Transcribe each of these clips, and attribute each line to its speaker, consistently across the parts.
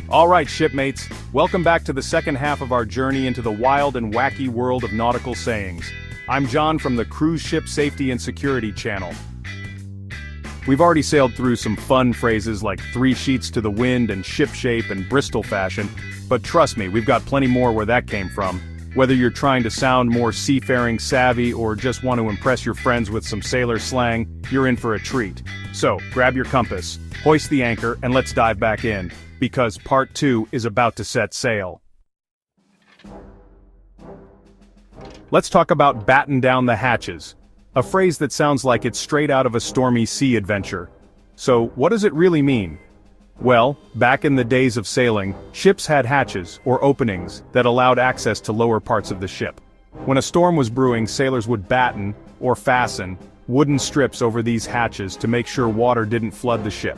Speaker 1: Alright shipmates, welcome back to the second half of our journey into the wild and wacky world of nautical sayings. I'm John from the Cruise Ship Safety and Security channel. We've already sailed through some fun phrases like 3 sheets to the wind and ship shape and Bristol fashion, but trust me, we've got plenty more where that came from. Whether you're trying to sound more seafaring savvy or just want to impress your friends with some sailor slang, you're in for a treat. So, grab your compass, hoist the anchor, and let's dive back in, because part 2 is about to set sail. Let's talk about batten down the hatches, a phrase that sounds like it's straight out of a stormy sea adventure. So, what does it really mean? Well, back in the days of sailing, ships had hatches, or openings, that allowed access to lower parts of the ship. When a storm was brewing, sailors would batten, or fasten, wooden strips over these hatches to make sure water didn't flood the ship.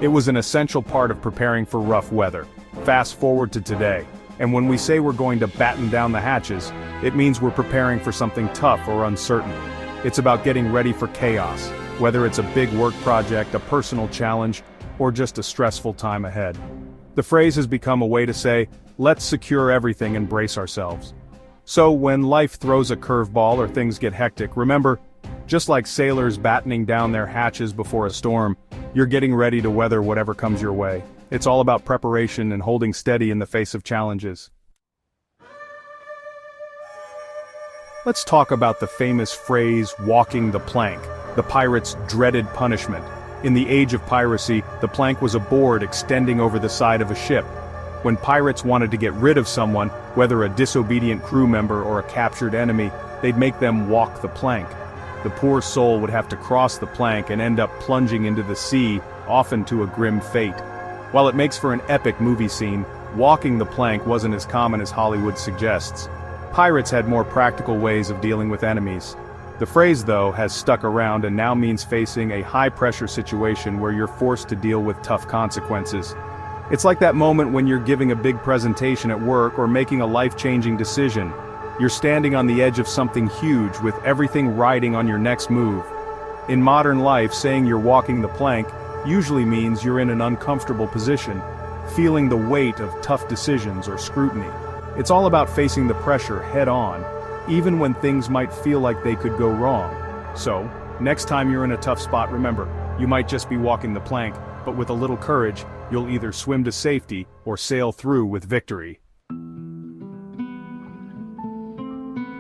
Speaker 1: It was an essential part of preparing for rough weather. Fast forward to today, and when we say we're going to batten down the hatches, it means we're preparing for something tough or uncertain. It's about getting ready for chaos, whether it's a big work project, a personal challenge, or just a stressful time ahead. The phrase has become a way to say, let's secure everything and brace ourselves. So when life throws a curveball or things get hectic, remember, just like sailors battening down their hatches before a storm, you're getting ready to weather whatever comes your way. It's all about preparation and holding steady in the face of challenges. Let's talk about the famous phrase, walking the plank, the pirates' dreaded punishment. In the age of piracy, the plank was a board extending over the side of a ship. When pirates wanted to get rid of someone, whether a disobedient crew member or a captured enemy, they'd make them walk the plank. The poor soul would have to cross the plank and end up plunging into the sea, often to a grim fate. While it makes for an epic movie scene, walking the plank wasn't as common as Hollywood suggests. Pirates had more practical ways of dealing with enemies. The phrase, though, has stuck around and now means facing a high-pressure situation where you're forced to deal with tough consequences. It's like that moment when you're giving a big presentation at work or making a life-changing decision. You're standing on the edge of something huge with everything riding on your next move. In modern life, saying you're walking the plank usually means you're in an uncomfortable position, feeling the weight of tough decisions or scrutiny. It's all about facing the pressure head-on, even when things might feel like they could go wrong. So, next time you're in a tough spot, remember, you might just be walking the plank, but with a little courage, you'll either swim to safety or sail through with victory.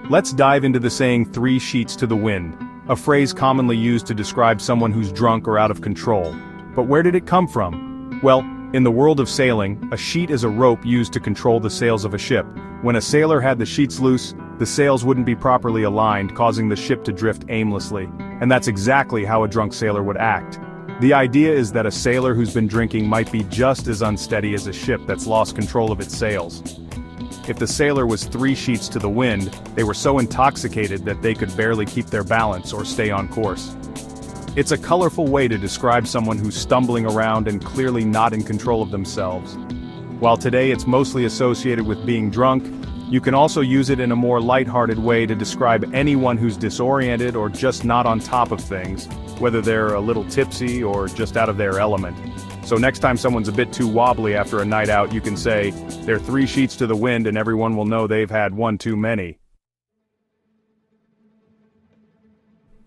Speaker 1: Let's dive into the saying 3 sheets to the wind, a phrase commonly used to describe someone who's drunk or out of control. But where did it come from? Well, in the world of sailing, a sheet is a rope used to control the sails of a ship. When a sailor had the sheets loose, the sails wouldn't be properly aligned, causing the ship to drift aimlessly. And that's exactly how a drunk sailor would act. The idea is that a sailor who's been drinking might be just as unsteady as a ship that's lost control of its sails. If the sailor was 3 sheets to the wind, they were so intoxicated that they could barely keep their balance or stay on course. It's a colorful way to describe someone who's stumbling around and clearly not in control of themselves. While today it's mostly associated with being drunk, you can also use it in a more lighthearted way to describe anyone who's disoriented or just not on top of things, whether they're a little tipsy or just out of their element. So next time someone's a bit too wobbly after a night out, you can say, they're 3 sheets to the wind, and everyone will know they've had one too many.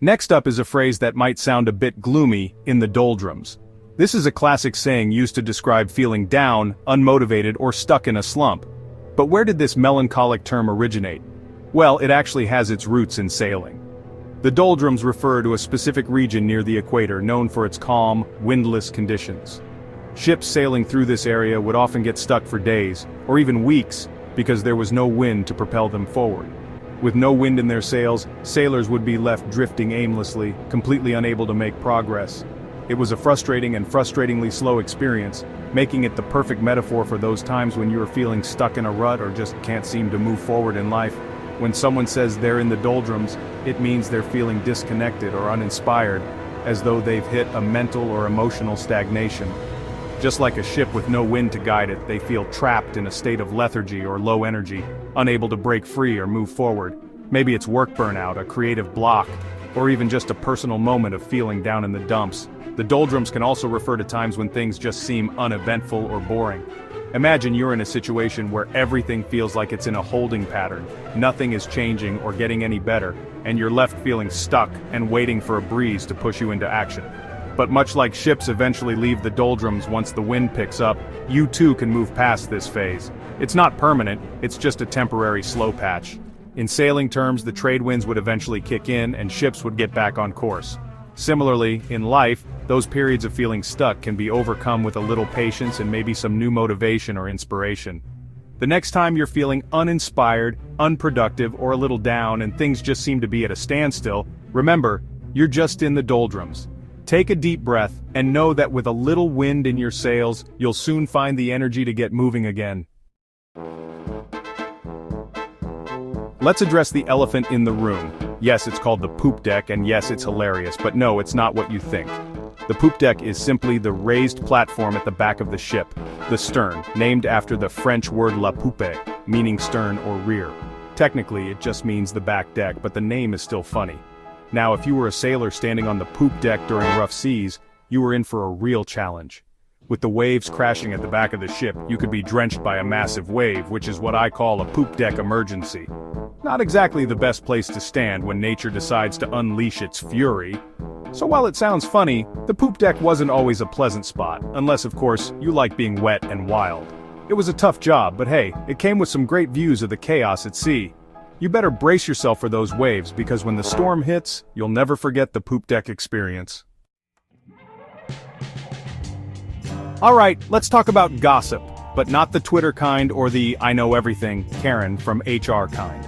Speaker 1: Next up is a phrase that might sound a bit gloomy, in the doldrums. This is a classic saying used to describe feeling down, unmotivated, or stuck in a slump. But where did this melancholic term originate? Well, it actually has its roots in sailing. The doldrums refer to a specific region near the equator known for its calm, windless conditions. Ships sailing through this area would often get stuck for days, or even weeks, because there was no wind to propel them forward. With no wind in their sails, sailors would be left drifting aimlessly, completely unable to make progress. It was a frustrating and frustratingly slow experience, making it the perfect metaphor for those times when you are feeling stuck in a rut or just can't seem to move forward in life. When someone says they're in the doldrums, it means they're feeling disconnected or uninspired, as though they've hit a mental or emotional stagnation. Just like a ship with no wind to guide it, they feel trapped in a state of lethargy or low energy, unable to break free or move forward. Maybe it's work burnout, a creative block, or even just a personal moment of feeling down in the dumps. The doldrums can also refer to times when things just seem uneventful or boring. Imagine you're in a situation where everything feels like it's in a holding pattern, nothing is changing or getting any better, and you're left feeling stuck and waiting for a breeze to push you into action. But much like ships eventually leave the doldrums once the wind picks up, you too can move past this phase. It's not permanent, it's just a temporary slow patch. In sailing terms, the trade winds would eventually kick in and ships would get back on course. Similarly, in life, those periods of feeling stuck can be overcome with a little patience and maybe some new motivation or inspiration. The next time you're feeling uninspired, unproductive, or a little down and things just seem to be at a standstill, remember, you're just in the doldrums. Take a deep breath and know that with a little wind in your sails, you'll soon find the energy to get moving again. Let's address the elephant in the room. Yes, it's called the poop deck, and yes, it's hilarious, but no, it's not what you think. The poop deck is simply the raised platform at the back of the ship, the stern, named after the French word la poupe, meaning stern or rear. Technically, it just means the back deck, but the name is still funny. Now, if you were a sailor standing on the poop deck during rough seas, you were in for a real challenge. With the waves crashing at the back of the ship, you could be drenched by a massive wave, which is what I call a poop deck emergency. Not exactly the best place to stand when nature decides to unleash its fury. So while it sounds funny, the poop deck wasn't always a pleasant spot, unless of course, you like being wet and wild. It was a tough job, but hey, it came with some great views of the chaos at sea. You better brace yourself for those waves, because when the storm hits, you'll never forget the poop deck experience. Alright, let's talk about gossip, but not the Twitter kind or the I know everything, Karen from HR kind.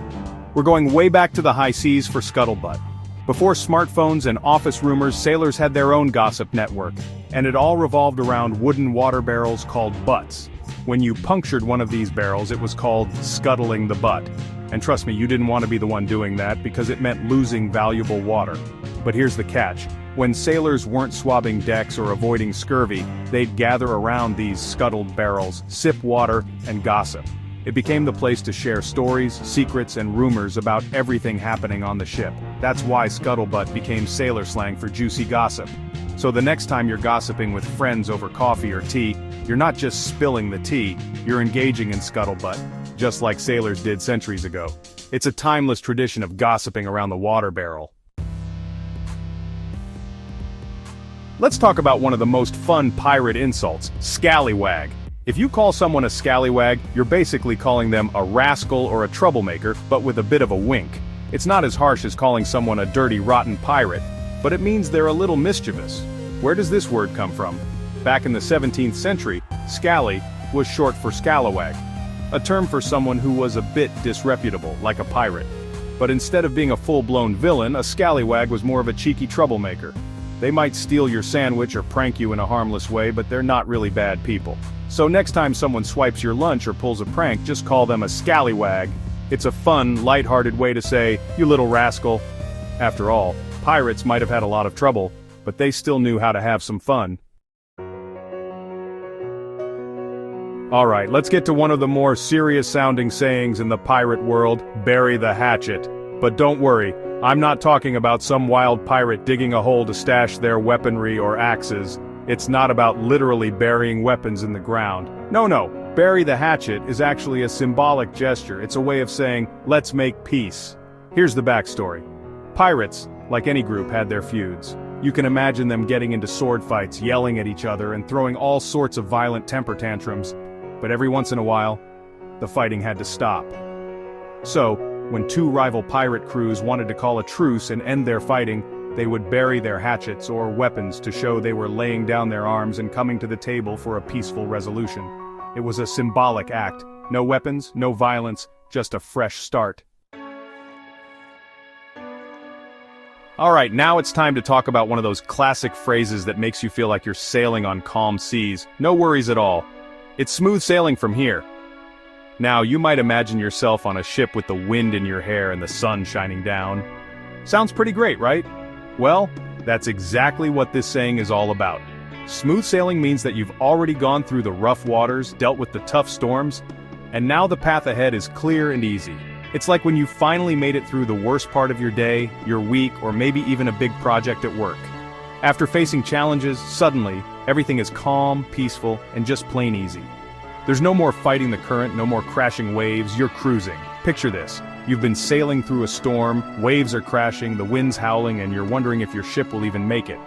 Speaker 1: We're going way back to the high seas for scuttlebutt. Before smartphones and office rumors, sailors had their own gossip network, and it all revolved around wooden water barrels called butts. When you punctured one of these barrels, it was called scuttling the butt. And trust me, you didn't want to be the one doing that because it meant losing valuable water. But here's the catch. When sailors weren't swabbing decks or avoiding scurvy, they'd gather around these scuttled barrels, sip water, and gossip. It became the place to share stories, secrets, and rumors about everything happening on the ship. That's why scuttlebutt became sailor slang for juicy gossip. So the next time you're gossiping with friends over coffee or tea, you're not just spilling the tea, you're engaging in scuttlebutt, just like sailors did centuries ago. It's a timeless tradition of gossiping around the water barrel. Let's talk about one of the most fun pirate insults, scallywag. If you call someone a scallywag, you're basically calling them a rascal or a troublemaker, but with a bit of a wink. It's not as harsh as calling someone a dirty, rotten pirate, but it means they're a little mischievous. Where does this word come from? Back in the 17th century, scally was short for scallywag, a term for someone who was a bit disreputable, like a pirate. But instead of being a full-blown villain, a scallywag was more of a cheeky troublemaker. They might steal your sandwich or prank you in a harmless way, but they're not really bad people. So next time someone swipes your lunch or pulls a prank, just call them a scallywag. It's a fun, lighthearted way to say, "You little rascal." After all, pirates might have had a lot of trouble, but they still knew how to have some fun. Alright, let's get to one of the more serious-sounding sayings in the pirate world, bury the hatchet. But don't worry, I'm not talking about some wild pirate digging a hole to stash their weaponry or axes. It's not about literally burying weapons in the ground. No, bury the hatchet is actually a symbolic gesture. It's a way of saying, let's make peace. Here's the backstory. Pirates, like any group, had their feuds. You can imagine them getting into sword fights, yelling at each other, and throwing all sorts of violent temper tantrums. But every once in a while, the fighting had to stop. So, when two rival pirate crews wanted to call a truce and end their fighting, they would bury their hatchets or weapons to show they were laying down their arms and coming to the table for a peaceful resolution. It was a symbolic act. No weapons, no violence, just a fresh start. Alright, now it's time to talk about one of those classic phrases that makes you feel like you're sailing on calm seas. No worries at all. It's smooth sailing from here. Now, you might imagine yourself on a ship with the wind in your hair and the sun shining down. Sounds pretty great, right? Well, that's exactly what this saying is all about. Smooth sailing means that you've already gone through the rough waters, dealt with the tough storms, and now the path ahead is clear and easy. It's like when you finally made it through the worst part of your day, your week, or maybe even a big project at work. After facing challenges, suddenly, everything is calm, peaceful, and just plain easy. There's no more fighting the current, no more crashing waves, you're cruising. Picture this. You've been sailing through a storm, waves are crashing, the wind's howling, and you're wondering if your ship will even make it.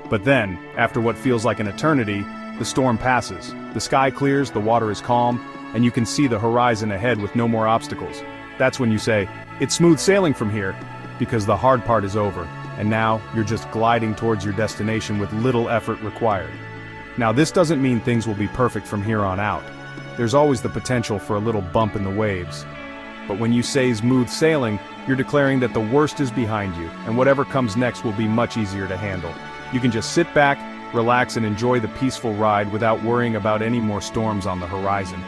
Speaker 1: But then, after what feels like an eternity, the storm passes. The sky clears, the water is calm, and you can see the horizon ahead with no more obstacles. That's when you say, "It's smooth sailing from here," because the hard part is over, and now you're just gliding towards your destination with little effort required. Now this doesn't mean things will be perfect from here on out. There's always the potential for a little bump in the waves. But when you say smooth sailing, you're declaring that the worst is behind you, and whatever comes next will be much easier to handle. You can just sit back, relax, and enjoy the peaceful ride without worrying about any more storms on the horizon.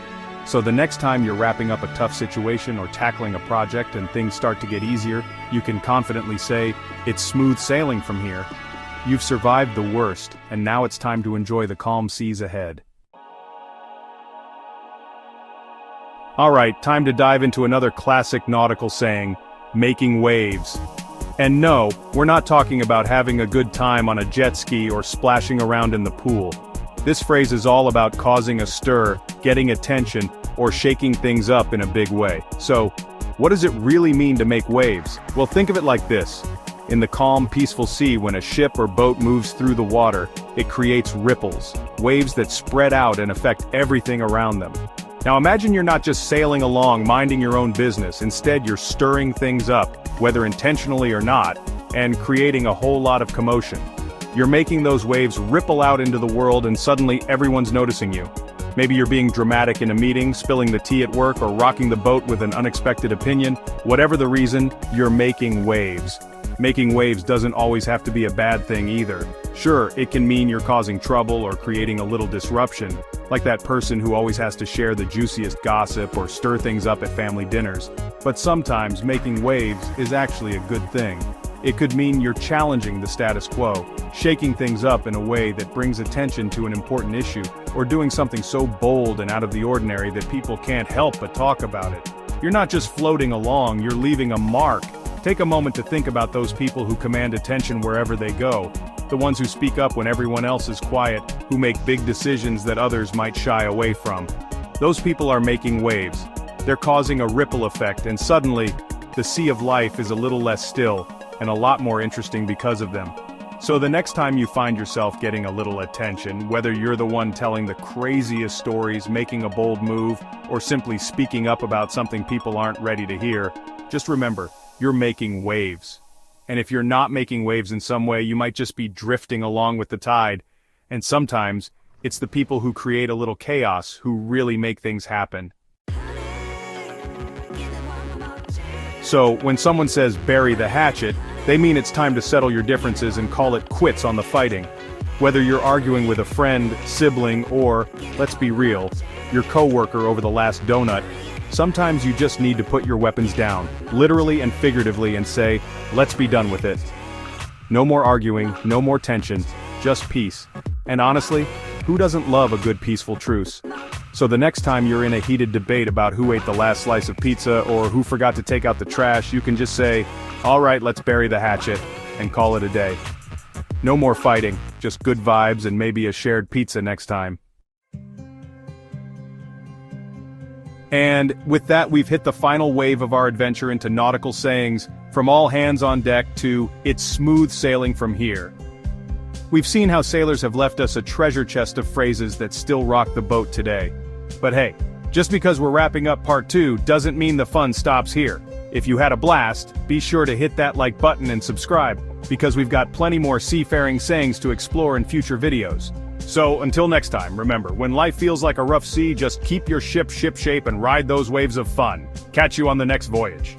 Speaker 1: So the next time you're wrapping up a tough situation or tackling a project and things start to get easier, you can confidently say, "It's smooth sailing from here." You've survived the worst, and now it's time to enjoy the calm seas ahead. Alright, time to dive into another classic nautical saying, making waves. And no, we're not talking about having a good time on a jet ski or splashing around in the pool. This phrase is all about causing a stir, getting attention, or shaking things up in a big way. So, what does it really mean to make waves? Well, think of it like this. In the calm, peaceful sea, when a ship or boat moves through the water, it creates ripples, waves that spread out and affect everything around them. Now imagine you're not just sailing along, minding your own business, instead you're stirring things up, whether intentionally or not, and creating a whole lot of commotion. You're making those waves ripple out into the world and suddenly everyone's noticing you. Maybe you're being dramatic in a meeting, spilling the tea at work, or rocking the boat with an unexpected opinion. Whatever the reason, you're making waves. Making waves doesn't always have to be a bad thing either. Sure, it can mean you're causing trouble or creating a little disruption, like that person who always has to share the juiciest gossip or stir things up at family dinners. But sometimes making waves is actually a good thing. It could mean you're challenging the status quo, shaking things up in a way that brings attention to an important issue, or doing something so bold and out of the ordinary that people can't help but talk about it. You're not just floating along, you're leaving a mark. Take a moment to think about those people who command attention wherever they go. The ones who speak up when everyone else is quiet, who make big decisions that others might shy away from. Those people are making waves. They're causing a ripple effect, and suddenly, the sea of life is a little less still, and a lot more interesting because of them. So the next time you find yourself getting a little attention, whether you're the one telling the craziest stories, making a bold move, or simply speaking up about something people aren't ready to hear, just remember, you're making waves. And if you're not making waves in some way, you might just be drifting along with the tide. And sometimes, it's the people who create a little chaos who really make things happen. So, when someone says bury the hatchet, they mean it's time to settle your differences and call it quits on the fighting. Whether you're arguing with a friend, sibling, or, let's be real, your coworker over the last donut, sometimes you just need to put your weapons down, literally and figuratively, and say, let's be done with it. No more arguing, no more tension, just peace. And honestly, who doesn't love a good peaceful truce? So the next time you're in a heated debate about who ate the last slice of pizza or who forgot to take out the trash, you can just say, all right, let's bury the hatchet, and call it a day. No more fighting, just good vibes and maybe a shared pizza next time. And with that, we've hit the final wave of our adventure into nautical sayings, from all hands on deck to it's smooth sailing from here. We've seen how sailors have left us a treasure chest of phrases that still rock the boat today. But hey, just because we're wrapping up part 2 doesn't mean the fun stops here. If you had a blast, be sure to hit that like button and subscribe, because we've got plenty more seafaring sayings to explore in future videos. So, until next time, remember, when life feels like a rough sea, just keep your ship shipshape and ride those waves of fun. Catch you on the next voyage.